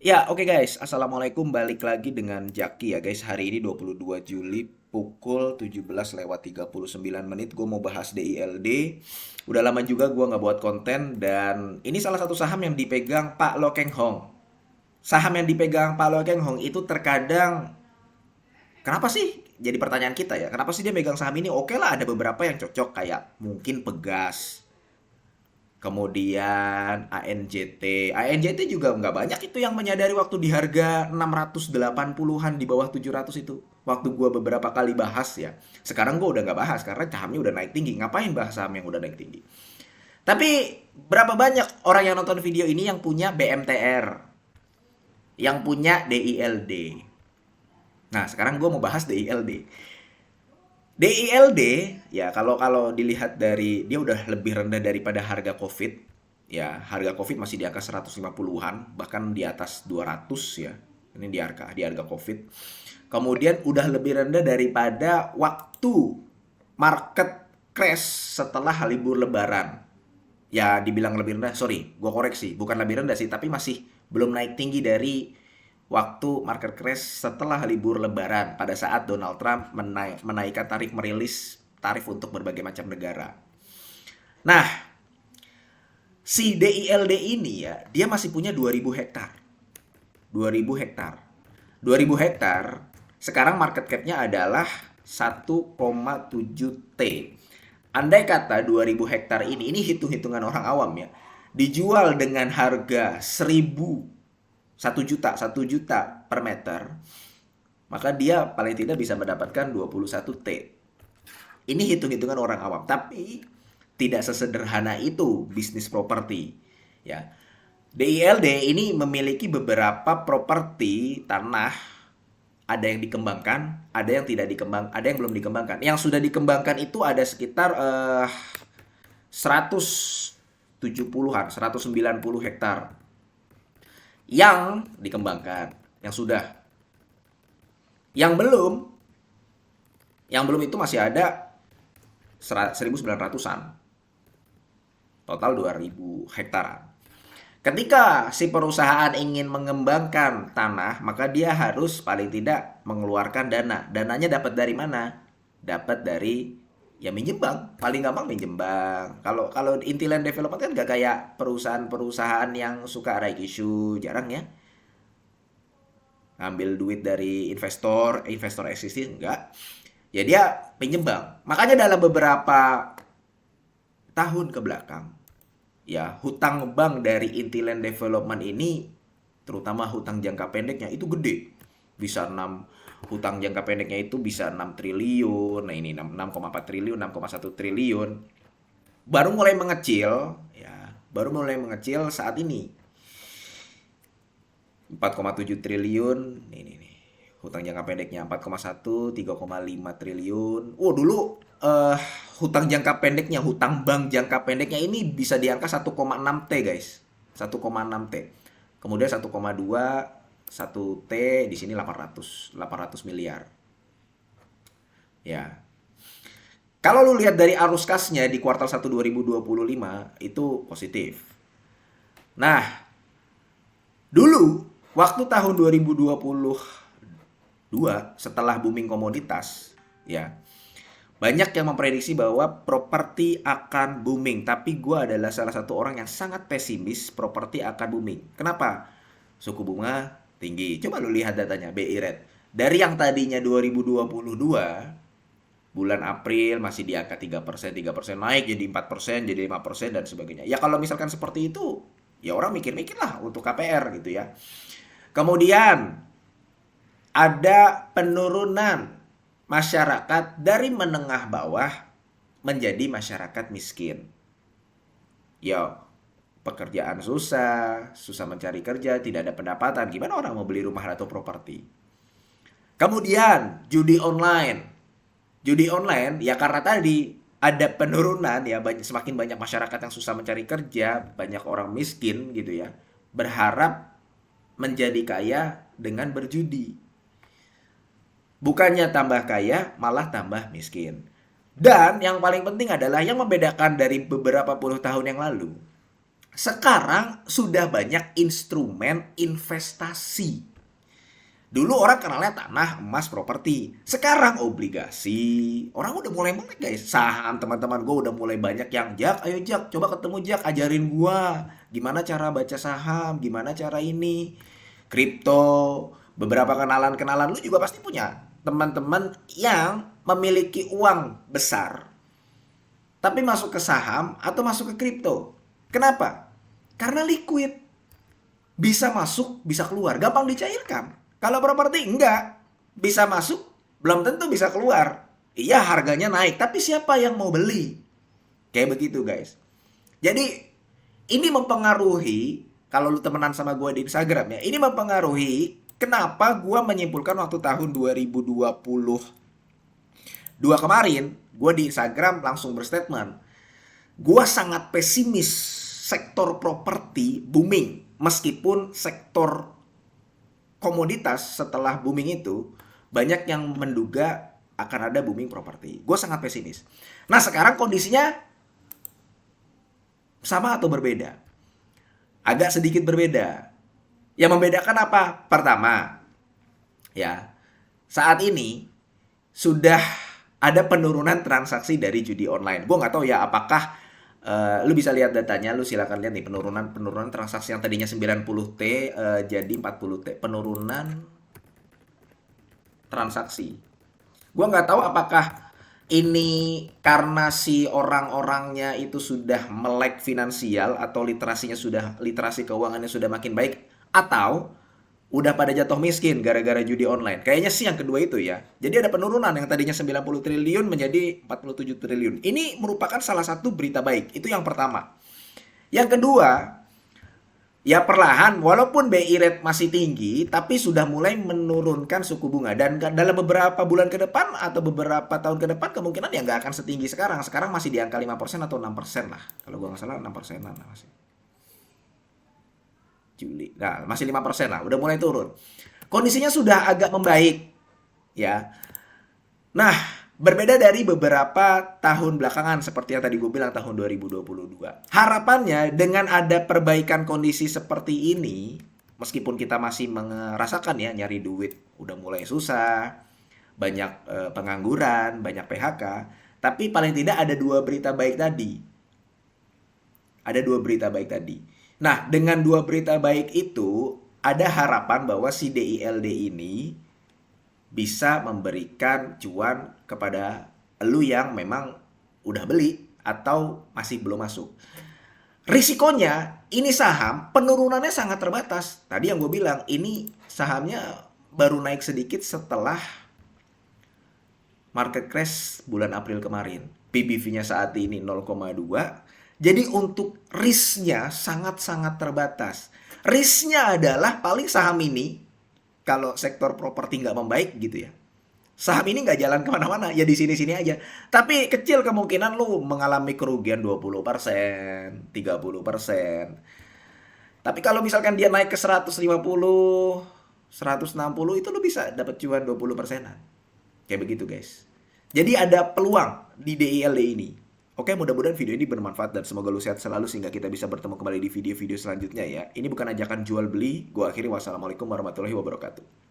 Ya, oke guys. Assalamualaikum. Balik lagi dengan Jaki ya guys. Hari ini 22 Juli pukul 17:39. Gue mau bahas DILD. Udah lama juga gue nggak buat konten. Dan ini salah satu saham yang dipegang Pak Lo Keng Hong. Saham yang dipegang Pak Lo Keng Hong itu terkadang, kenapa sih? Jadi pertanyaan kita ya. Kenapa sih dia megang saham ini? Oke lah, ada beberapa yang cocok. Kayak mungkin Pegas. Kemudian ANJT. ANJT juga nggak banyak itu yang menyadari waktu di harga 680-an, di bawah 700 itu. Waktu gua beberapa kali bahas ya. Sekarang gua udah nggak bahas karena sahamnya udah naik tinggi. Ngapain bahas saham yang udah naik tinggi? Tapi berapa banyak orang yang nonton video ini yang punya BMTR, yang punya DILD. Nah, sekarang gua mau bahas DILD. DILD ya, kalau kalau dilihat dari dia udah lebih rendah daripada harga Covid. Ya, harga Covid masih di angka 150-an, bahkan di atas 200 ya. Ini di harga Covid. Kemudian udah lebih rendah daripada waktu market crash setelah libur Lebaran. Ya, dibilang lebih rendah, sorry, gue koreksi, bukan lebih rendah sih, tapi masih belum naik tinggi dari waktu market crash setelah libur Lebaran pada saat Donald Trump menaikkan tarif, merilis tarif untuk berbagai macam negara. Nah, si DILD ini ya, dia masih punya 2000 hektar. 2000 hektar. 2000 hektar, sekarang market cap-nya adalah 1,7 T. Andai kata 2000 hektar ini hitung-hitungan orang awam ya, dijual dengan harga 1 juta per meter, maka dia paling tidak bisa mendapatkan 21 T. Ini hitung-hitungan orang awam, tapi tidak sesederhana itu bisnis properti. Ya. DILD ini memiliki beberapa properti tanah, ada yang dikembangkan, ada yang tidak dikembang, ada yang belum dikembangkan. Yang sudah dikembangkan itu ada sekitar 170-an, 190 hektar yang dikembangkan, yang sudah. Yang belum, yang belum itu masih ada 1900-an. Total 2000 hektaran. Ketika si perusahaan ingin mengembangkan tanah, maka dia harus paling tidak mengeluarkan dana. Dananya dapat dari mana? Dapat dari, ya minjem bank. Paling gampang minjem bank. Kalau kalau Intiland Development kan gak kayak perusahaan-perusahaan yang suka right issue, jarang ya. Ngambil duit dari investor, investor existing enggak. Ya dia pinjem bank. Makanya dalam beberapa tahun ke belakang, ya hutang bank dari Intiland Development ini, terutama hutang jangka pendeknya itu gede. Bisa 6, hutang jangka pendeknya itu bisa 6 triliun. Nah, ini 6,4 triliun, 6,1 triliun. Baru mulai mengecil, ya, baru mulai mengecil saat ini. 4,7 triliun, ini hutang jangka pendeknya 4,1, 3,5 triliun. Oh, dulu hutang jangka pendeknya, hutang bank jangka pendeknya ini bisa di angka 1,6 T, guys. 1,6 T. Kemudian 1,2, 1 T, di sini 800 miliar. Ya. Kalau lu lihat dari arus kasnya di kuartal 1 2025 itu positif. Nah, dulu waktu tahun 2022 setelah booming komoditas, ya, banyak yang memprediksi bahwa properti akan booming, tapi gue adalah salah satu orang yang sangat pesimis properti akan booming. Kenapa? Suku bunga tinggi. Coba lu lihat datanya BI Rate. Dari yang tadinya 2022, bulan April masih di angka 3%, 3% naik jadi 4%, jadi 5% dan sebagainya. Ya kalau misalkan seperti itu, ya orang mikir-mikir lah untuk KPR gitu ya. Kemudian ada penurunan masyarakat dari menengah bawah menjadi masyarakat miskin. Ya, pekerjaan susah, susah mencari kerja, tidak ada pendapatan. Gimana orang mau beli rumah atau properti? Kemudian, judi online. Judi online, ya karena tadi ada penurunan ya, semakin banyak masyarakat yang susah mencari kerja, banyak orang miskin gitu ya, berharap menjadi kaya dengan berjudi. Bukannya tambah kaya, malah tambah miskin. Dan yang paling penting adalah yang membedakan dari beberapa puluh tahun yang lalu. Sekarang sudah banyak instrumen investasi. Dulu orang kenalnya tanah, emas, properti. Sekarang obligasi. Orang udah mulai melek guys. Saham teman-teman gue udah mulai banyak yang, Jak, ayo Jak, coba ketemu Jak, ajarin gua gimana cara baca saham, gimana cara ini. Kripto, beberapa kenalan-kenalan lu juga pasti punya teman-teman yang memiliki uang besar tapi masuk ke saham atau masuk ke kripto. Kenapa? Karena liquid. Bisa masuk, bisa keluar, gampang dicairkan. Kalau properti enggak, bisa masuk, belum tentu bisa keluar. Iya harganya naik, tapi siapa yang mau beli? Kayak begitu guys. Jadi ini mempengaruhi, kalau lu temenan sama gue di Instagram ya, ini mempengaruhi kenapa gue menyimpulkan waktu tahun 2022 kemarin, gue di Instagram langsung berstatement, gue sangat pesimis sektor properti booming, meskipun sektor komoditas setelah booming itu banyak yang menduga akan ada booming properti. Gue sangat pesimis. Nah sekarang kondisinya sama atau berbeda? Agak sedikit berbeda. Yang membedakan apa? Pertama, ya saat ini sudah ada penurunan transaksi dari judi online. Gue nggak tahu ya apakah lu bisa lihat datanya, lu silakan lihat nih penurunan transaksi yang tadinya 90T jadi 40T, penurunan transaksi. Gua nggak tahu apakah ini karena si orang-orangnya itu sudah melek finansial atau literasi keuangannya sudah makin baik atau udah pada jatuh miskin gara-gara judi online. Kayaknya sih yang kedua itu ya. Jadi ada penurunan yang tadinya 90 triliun menjadi 47 triliun. Ini merupakan salah satu berita baik. Itu yang pertama. Yang kedua, ya perlahan walaupun BI rate masih tinggi tapi sudah mulai menurunkan suku bunga dan dalam beberapa bulan ke depan atau beberapa tahun ke depan kemungkinan ya nggak akan setinggi sekarang. Sekarang masih di angka 5% atau 6% lah. Kalau gua nggak salah 6%-an lah masih. Juli. Nah, masih 5% lah, udah mulai turun. Kondisinya sudah agak membaik, ya. Nah, berbeda dari beberapa tahun belakangan seperti yang tadi gue bilang tahun 2022. Harapannya dengan ada perbaikan kondisi seperti ini, meskipun kita masih merasakan ya nyari duit udah mulai susah, banyak pengangguran, banyak PHK, tapi paling tidak ada dua berita baik tadi. Ada dua berita baik tadi. Nah, dengan dua berita baik itu, ada harapan bahwa si DILD ini bisa memberikan cuan kepada lu yang memang udah beli atau masih belum masuk. Risikonya, ini saham penurunannya sangat terbatas. Tadi yang gue bilang, ini sahamnya baru naik sedikit setelah market crash bulan April kemarin. PBV-nya saat ini 0,2. Jadi untuk risknya sangat-sangat terbatas. Risknya adalah paling saham ini, kalau sektor properti nggak membaik gitu ya. Saham ini nggak jalan kemana-mana, ya di sini-sini aja. Tapi kecil kemungkinan lu mengalami kerugian 20%, 30%. Tapi kalau misalkan dia naik ke 150, 160 itu lu bisa dapat cuan 20%-an. Kayak begitu guys. Jadi ada peluang di DILD ini. Oke, mudah-mudahan video ini bermanfaat dan semoga lu sehat selalu sehingga kita bisa bertemu kembali di video-video selanjutnya ya. Ini bukan ajakan jual beli. Gua akhiri, wassalamualaikum warahmatullahi wabarakatuh.